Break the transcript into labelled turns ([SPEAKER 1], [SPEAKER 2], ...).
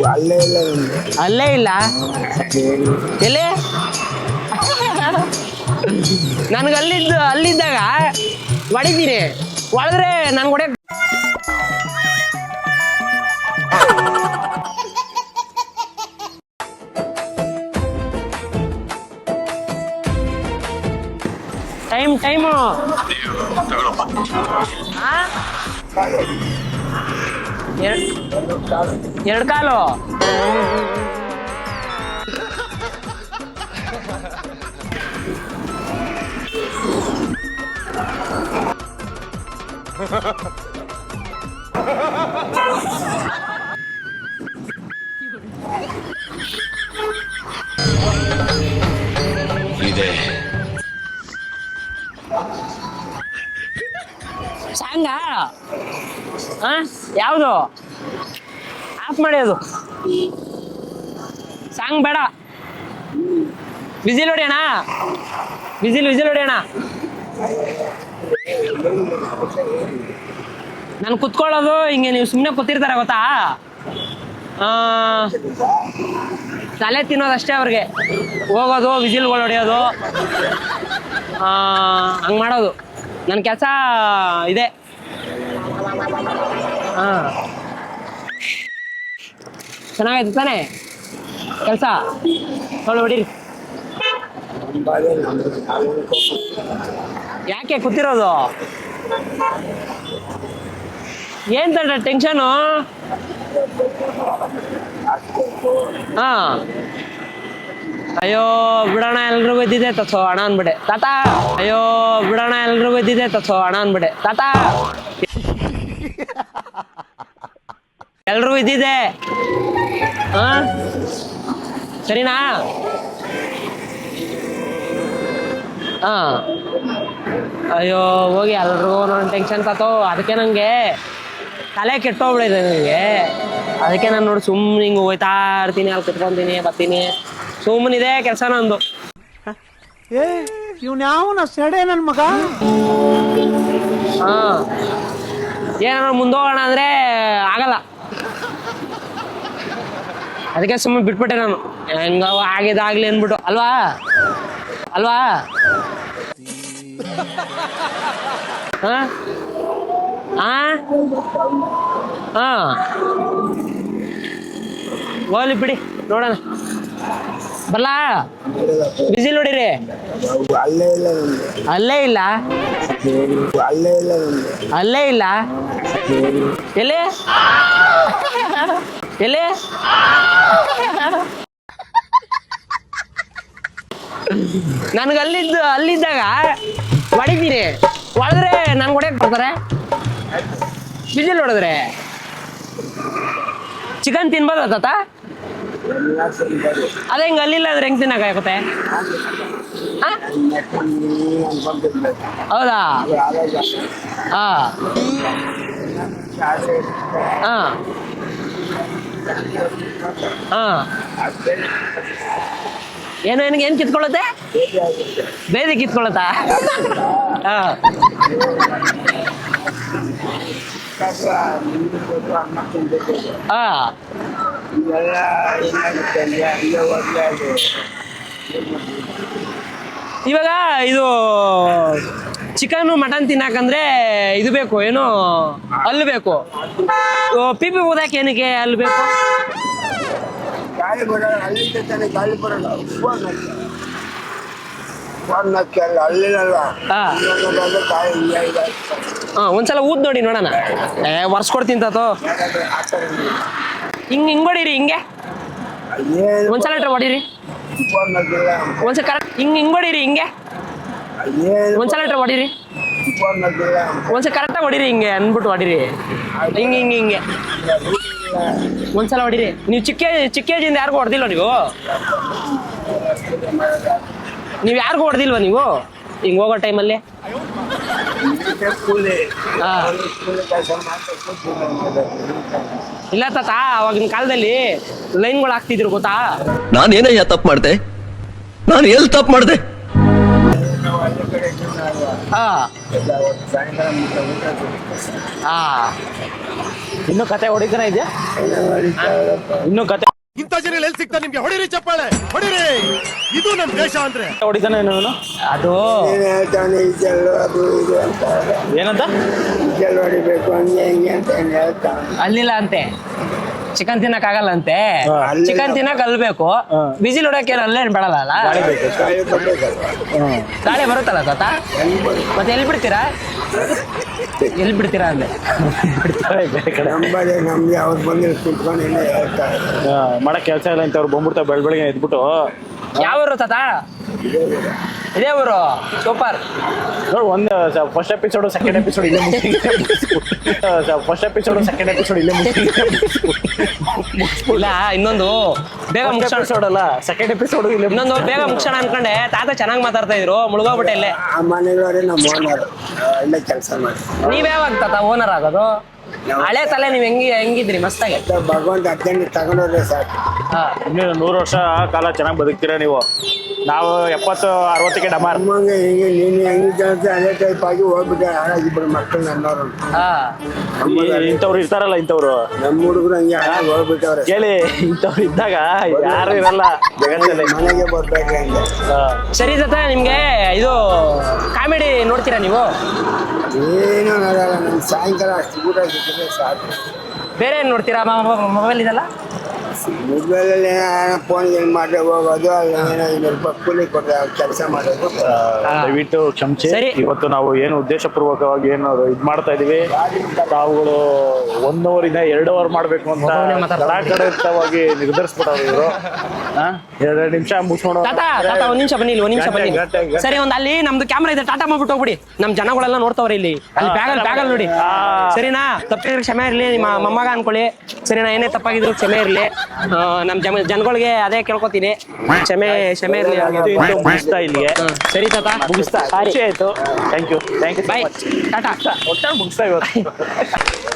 [SPEAKER 1] ಅಲ್ಲೇ ಇಲ್ಲ
[SPEAKER 2] ಅಲ್ಲೇ ಇಲ್ಲ ಎಲ್ಲಿ ನನ್ಗೆ ಅಲ್ಲಿದ್ದಾಗ ಹೊಡಿತೀನಿ ಹೊಡೆದ್ರೆ ನನ್ಗೆ ಹೊಡೆ ಟೈಮು ಎರಡು ಕಾಲು
[SPEAKER 3] ಇದೆ
[SPEAKER 2] ಸಾಂಗ ಯಾವುದು ಆಫ್ ಮಾಡಿ ಅದು ಸಾಂಗ್ ಬೇಡ ವಿಸಿಲ್ ಹೊಡಿಯೋಣ ವಿಸಿಲ್ ಹೊಡಿಯೋಣ ನಾನು ಕುತ್ಕೊಳ್ಳೋದು ಹಿಂಗೆ ನೀವು ಸುಮ್ಮನೆ ಕೂತಿರ್ತಾರೆ ಗೊತ್ತಾ ತಲೆ ತಿನ್ನೋದಷ್ಟೇ ಅವ್ರಿಗೆ ಹೋಗೋದು ವಿಸಿಲ್ಗಳು ಹೊಡೆಯೋದು ಹಂಗೆ ಮಾಡೋದು ನನ್ನ ಕೆಲಸ ಇದೆ ಚೆನ್ನಾಗೈತೆ ತಾನೇ ಕೆಲಸ ಹೊಡೀರಿ ಯಾಕೆ ಕೂತಿರೋದು ಏನ್ ತಡ ಟೆನ್ಷನು ಅಯ್ಯೋ ಬಿಡೋಣ ಎಲ್ರಿಗೂ ಇದ್ದಿದೆ ತಸೋ ಹಣ ಅನ್ಬಿಡೆ ತಾತ ಅಯ್ಯೋ ಬಿಡೋಣ ಎಲ್ರಿಗೂ ಇದ್ದಿದೆ ತಸೋ ಹಣ ಅನ್ಬಿಡೆ ತಾತ ಎಲ್ರಿಗೂ ಇದ್ದಿದೆ ಸರಿನಾ ಅಯ್ಯೋ ಹೋಗಿ ಎಲ್ರಿಗೂ ನನ್ನ ಟೆನ್ಷನ್ ತಾತೋ ಅದಕ್ಕೆ ನಂಗೆ ತಲೆ ಕೆಟ್ಟೋಗ್ಬಿಡಿದೆ ನನಗೆ ಅದಕ್ಕೆ ನಾನು ನೋಡಿ ಸುಮ್ಮನೆ ಹಿಂಗೆ ಹೋಯ್ತಾ ಇರ್ತೀನಿ ಅಲ್ಲಿ ಕುತ್ಕೊಂತೀನಿ ಬರ್ತೀನಿ ಸುಮ್ಮನಿದೆ ಕೆಲಸ ನಂದು
[SPEAKER 1] ಇವ್ನ ಯಾವನ ಸೆಡೆ ನನ್ನ ಮಗ
[SPEAKER 2] ಏನಾದ್ರು ಮುಂದೋಗೋಣ ಅಂದ್ರೆ ಆಗಲ್ಲ ಅದಕ್ಕೆ ಸುಮ್ಮನೆ ಬಿಟ್ಬಿಟ್ಟೆ ನಾನು ಹೆಂಗ ಆಗಿದಾಗ್ಲಿ ಅಂದ್ಬಿಟ್ಟು ಅಲ್ವಾ ಅಲ್ವಾ ಹೋಗ್ಲಿ ಬಿಡಿ ನೋಡೋಣ ಬಲ್ಲ ಬಿಸಿಲ್ ಹೊಡಿರಿ ಅಲ್ಲೇ ಇಲ್ಲ ಅಲ್ಲೇ ಇಲ್ಲ ಎಲ್ಲಿ ಎಲ್ಲಿ ನನ್ಗೆ ಅಲ್ಲಿದ್ದಾಗ ಹೊಡಿತೀನಿ ಹೊಡೆದ್ರೆ ನನ್ಗೆ ಹೊಡೆಯಕ್ಕೆ ಬರ್ತಾರೆ ಬಿಸಿಲ್ ಹೊಡೆದ್ರೆ ಚಿಕನ್ ತಿನ್ಬೋದ ತಾತ ಅದೇ ಹಿಂಗೆ ಅಲ್ಲಿಲ್ಲ ಅಂದ್ರೆ ಹೆಂಗ್ ತಿನ್ನಕಾಗುತ್ತೆ ಹೌದಾ ಏನು ಏನ್ ಕಿತ್ಕೊಳ್ಳುತ್ತೆ ಬೇದಿ ಕಿತ್ಕೊಳ್ಳುತ್ತಾ ಇವಾಗ ಇದು ಚಿಕನ್ ಮಟನ್ ತಿನ್ನಕಂದ್ರೆ ಇದು ಬೇಕು ಏನು ಹಲ್ಲು ಬೇಕು ಪಿಪಿ ಊದಕ್ಕೆ ಏನಕ್ಕೆ ಹಲ್ಲು ಬೇಕು ಒಂದ್ಸಲ ಊದ್ ನೋಡಿ ನೋಡೋಣ ಒರ್ಸ್ಕೊಡ್ತೀನಿ ತಾತೋ ಹಿಂಗ್ ಹೊಡೀರಿ ಹಿಂಗೆ ಒಂದ್ಸಲ ಹೊಡೀರಿ ಒಂದ್ಸಲ ಕರೆಕ್ಟ್ ಹಿಂಗ್ ಹೊಡೀರಿ ಹಿಂಗೆ ಒಂದ್ಸಲ ಹೊಡೀರಿ ಒಂದ್ಸಲ ಕರೆಕ್ಟಾಗಿ ಹೊಡೀರಿ ಹಿಂಗೆ ಅನ್ಬಿಟ್ಟು ಹೊಡೀರಿ ಹಿಂಗೆ ಒಂದ್ಸಲ ಹೊಡೀರಿ ನೀವು ಚಿಕ್ಕ ಏಜಿಂದ ಯಾರಿಗೂ ಹೊಡೆದಿಲ್ವ ನೀವು ಯಾರಿಗೂ ಹೊಡೆದಿಲ್ವ ನೀವು ಹಿಂಗೆ ಹೋಗೋ ಟೈಮಲ್ಲಿ ಇಲ್ಲ ತಾತ ಅವಾಗಿನ ಕಾಲದಲ್ಲಿ ಲೈನ್ಗಳು ಹಾಕ್ತಿದ್ರು ಗೊತ್ತಾ
[SPEAKER 3] ನಾನೇನಯ್ಯ ತಪ್ಪು ಮಾಡ್ದೆ ನಾನು ಎಲ್ಲಿ ತಪ್ಪು ಮಾಡ್ದೆ
[SPEAKER 2] ಹಾ ಹಾ
[SPEAKER 1] ಇನ್ನು ಕತೆ ಹೊಡಿತಾನೆ ಇದೆಯಾ? ಇನ್ನು ಕತೆ
[SPEAKER 3] ಇಂಥ ಜನ ಎಲ್ಲಿ ಸಿಗ್ತಾರೆ ನಿಮ್ಗೆ? ಹೊಡಿರಿ ಚಪ್ಪಾಳೆ, ಹೊಡಿರಿ. ಇದು ನಮ್ ದೇಶ ಅಂದ್ರೆ.
[SPEAKER 1] ಹೊಡಿತಾನೆ ಇವನು.
[SPEAKER 2] ಅದು
[SPEAKER 4] ಹೇಳ್ತಾನೆ ಈಜಲ್ಲು ಅದು ಇದು ಅಂತ
[SPEAKER 1] ಏನಂತ?
[SPEAKER 4] ಈಜಲ್ ಹೊಡಿಬೇಕು ಹಂಗೆ ಹಿಂಗೆ ಅಂತ ಹೇಳ್ತಾನೆ.
[SPEAKER 2] ಅಲ್ಲಿಲ್ಲ ಅಂತೆ, ಚಿಕನ್ ತಿನ್ನಕ್ ಆಗಲ್ಲ ಅಂತೆ. ಚಿಕನ್ ತಿನ್ನಕ್ ಅಲ್ಬೇಕು, ಬಿಸಿಲ್ ಹೊಡಕ್ಕೆ ಅಲ್ಲೇನ್ ಬೇಡಲ್ಲ ಅಲ್ಲ.
[SPEAKER 1] ಗಾಳಿ ಬೇಕು.
[SPEAKER 4] ಗಾಳಿ ಬರ್ಬೇಕಲ್ವಾ?
[SPEAKER 2] ಗಾಳಿ ಬರುತ್ತಲ್ಲ ತಾತ, ಮತ್ತೆ ಎಲ್ಲಿ ಬಿಡ್ತೀರಾ? ಎಲ್ಲಿ ಬಿಡ್ತೀರಾ ಅಂದೆ.
[SPEAKER 1] ಬೇರೆ ಕಡೆ
[SPEAKER 4] ನಂಬದೆ ನಮ್ಗೆ ಅವ್ರು ಬಂದು ಕುತ್ಕೊಂಡು ಎಲ್ಲ ಹೇಳ್ತಾರೆ.
[SPEAKER 1] ಮಾಡಕ್ ಕೆಲಸ ಇಲ್ಲ ಇಂಥವ್ರು ಬಂದ್ಬಿಡ್ತಾರೆ ಬೆಳಗ್ಗೆ ಎದ್ಬಿಟ್ಟು.
[SPEAKER 2] ಯಾವ ಊರು ತಾತ? ಇದೇ ಊರು. ಸೂಪರ್.
[SPEAKER 1] ನೋಡಿ ಒಂದು ಫಸ್ಟ್ ಎಪಿಸೋಡು ಸೆಕೆಂಡ್ ಎಪಿಸೋಡ್ ಇಲ್ಲೇ ಫಸ್ಟ್ ಎಪಿಸೋಡು ಸೆಕೆಂಡ್ ಎಪಿಸೋಡ್ ಇಲ್ಲೇ
[SPEAKER 2] ಇಲ್ಲ ಇನ್ನೊಂದು ಬೇಗ ಮುಗಿಸೋಣ.
[SPEAKER 1] ಎಪಿಸೋಡ್ ಅಲ್ಲ, ಸೆಕೆಂಡ್ ಎಪಿಸೋಡು ಇಲ್ಲೇ.
[SPEAKER 2] ಇನ್ನೊಂದು ಬೇಗ ಮುಗಿಸೋಣ ಅನ್ಕೊಂಡೆ, ತಾತ ಚೆನ್ನಾಗಿ ಮಾತಾಡ್ತಾ ಇದ್ರು, ಮುಳುಗೋಗ್ಬಿಟ್ಟೆ ಇಲ್ಲೇ.
[SPEAKER 4] ಆ ಮನೆಗಳವರೇ ನಮ್ಮ ಓನರ್, ಇಲ್ಲೇ ಕೆಲಸ ಮಾಡಿ.
[SPEAKER 2] ನೀವ್ ಯಾವಾಗ ತಾತ ಓನರ್ ಆಗೋದು? ಹಳೆ ತಲೆ ನೀವ್ ಹೆಂಗಿದ್ರಿ ಮಸ್ತಾಗಿ.
[SPEAKER 4] ಭಗವಂತ 18 ತಗೊಂಡೋದ್ರೆ ಸಾಕು.
[SPEAKER 1] ಇನ್ನು 100 ವರ್ಷ ಕಾಲ ಚೆನ್ನಾಗಿ ಬದುಕ್ತೀರಾ ನೀವು. ನಾವು 70-60ಕ್ಕೆ ಡಮಾರ್.
[SPEAKER 4] ನಮ್ಮಂಗೆ ಹಿಂಗೆ ನೀನು ಹೆಂಗೆ ಕೆಲಸ ಅದೇ ಟೈಪ್ ಆಗಿ ಹೋಗ್ಬಿಟ್ಟೆ. ಹಾಳಾಗಿಬ್ಬರು ಮಕ್ಕಳು ನನ್ನವರು.
[SPEAKER 1] ಇಂಥವ್ರು ಇರ್ತಾರಲ್ಲ, ಇಂಥವ್ರು
[SPEAKER 4] ನಮ್ಮ ಹುಡುಗರು ಹಂಗೆ ಹಾಳಾಗಿ ಹೋಗ್ಬಿಟ್ಟವ್ರೆ.
[SPEAKER 1] ಕೇಳಿ, ಇಂಥವ್ರು ಇದ್ದಾಗ ಯಾರು ಇರಲ್ಲ ಜಗತ್ತಲ್ಲಿ.
[SPEAKER 4] ಮನೆಗೆ ಬರ್ಬೇಕ್ರಿ ಹಂಗೆ.
[SPEAKER 2] ಸರಿ ತಾತ, ನಿಮ್ಗೆ ಇದು ಕಾಮಿಡಿ ನೋಡ್ತೀರಾ ನೀವು?
[SPEAKER 4] ಏನೂ ಆಗಲ್ಲ, ನಮ್ಗೆ ಸಾಯಂಕಾಲ ಅಷ್ಟು ಊಟ ಸಿಕ್ಕಿದ್ರೆ ಸಾಕು.
[SPEAKER 2] ಬೇರೆ ಏನ್ ನೋಡ್ತೀರಾ? ಮೊಬೈಲ್ ಇದೆಲ್ಲ
[SPEAKER 4] ಮೊಬೈಲಲ್ಲಿ ಫೋನ್ಗೆ ಮಾಡಿ ಹೋಗೋದು, ಅಲ್ಲಿ ಏನೋ 500 ರೂಪಾಯಿ ಕೂಲಿ ಕೊಟ್ಟರೆ ಕೆಲಸ ಮಾಡೋದು.
[SPEAKER 1] ದಯವಿಟ್ಟು ಕ್ಷಮಿಸಿ.
[SPEAKER 2] ಸರಿ.
[SPEAKER 1] ಇವತ್ತು ನಾವು ಏನು ಉದ್ದೇಶಪೂರ್ವಕವಾಗಿ ಏನು ಇದು ಮಾಡ್ತಾ ಇದೀವಿ, ತಾವುಗಳು 1 ಅವರಿಂದ 2 ಅವರ್ ಮಾಡ್ಬೇಕು ಅಂತ ಕಡಾಖಂಡಿತವಾಗಿ ನಿರ್ಧರಿಸ್ಬಿಟ್ಟವ್ರು ಇವರು. 2 ನಿಮಿಷ ಮುಗಿಸ್ಕೊಂಡು
[SPEAKER 2] ತಾತ ಒಂದ್ ನಿಮಿಷ ಬನ್ನಿ, ಒಂದ್ ನಿಮಿಷ ಬನ್ನಿ. ಸರಿ, ಒಂದ್ ಅಲ್ಲಿ ನಮ್ದು ಕ್ಯಾಮ್ರಾ ಇದೆ, ಟಾಟಾ ಮಾಡ್ಬಿಟ್ಟು ಹೋಗ್ಬಿಡಿ. ನಮ್ ಜನಗಳೆಲ್ಲ ನೋಡ್ತಾವ್ರೆ ಇಲ್ಲಿ. ಅಲ್ಲಿ ಬ್ಯಾಗಲ್ ನೋಡಿ. ಸರಿನಾ? ತಪ್ಪಿದ್ರೆ ಕ್ಷಮೆ ಇರ್ಲಿ, ನಿಮ್ಮ ಮೊಮ್ಮಗ ಅನ್ಕೊಳ್ಳಿ. ಸರಿನಾ? ಏನೇ ತಪ್ಪಾಗಿದ್ರು ಕ್ಷಮೆ ಇರ್ಲಿ. ನಮ್ ಜನಗಳಿಗೆ ಅದೇ ಕೇಳ್ಕೊತೀನಿ, ಕ್ಷಮೆ ಇರ್ಲಿ.
[SPEAKER 1] ಮುಗಿಸ್ತಾ ಇಲ್ಲಿಗೆ.
[SPEAKER 2] ಸರಿ ತಾತ,
[SPEAKER 1] ಮುಗಿಸ್ತಾ ಖುಷಿ ಆಯ್ತು. Thank you
[SPEAKER 2] bye, tata.
[SPEAKER 1] ಒಟ್ಟಾಗಿ ಮುಗಿಸ್ತಾ ಇವತ್ತು.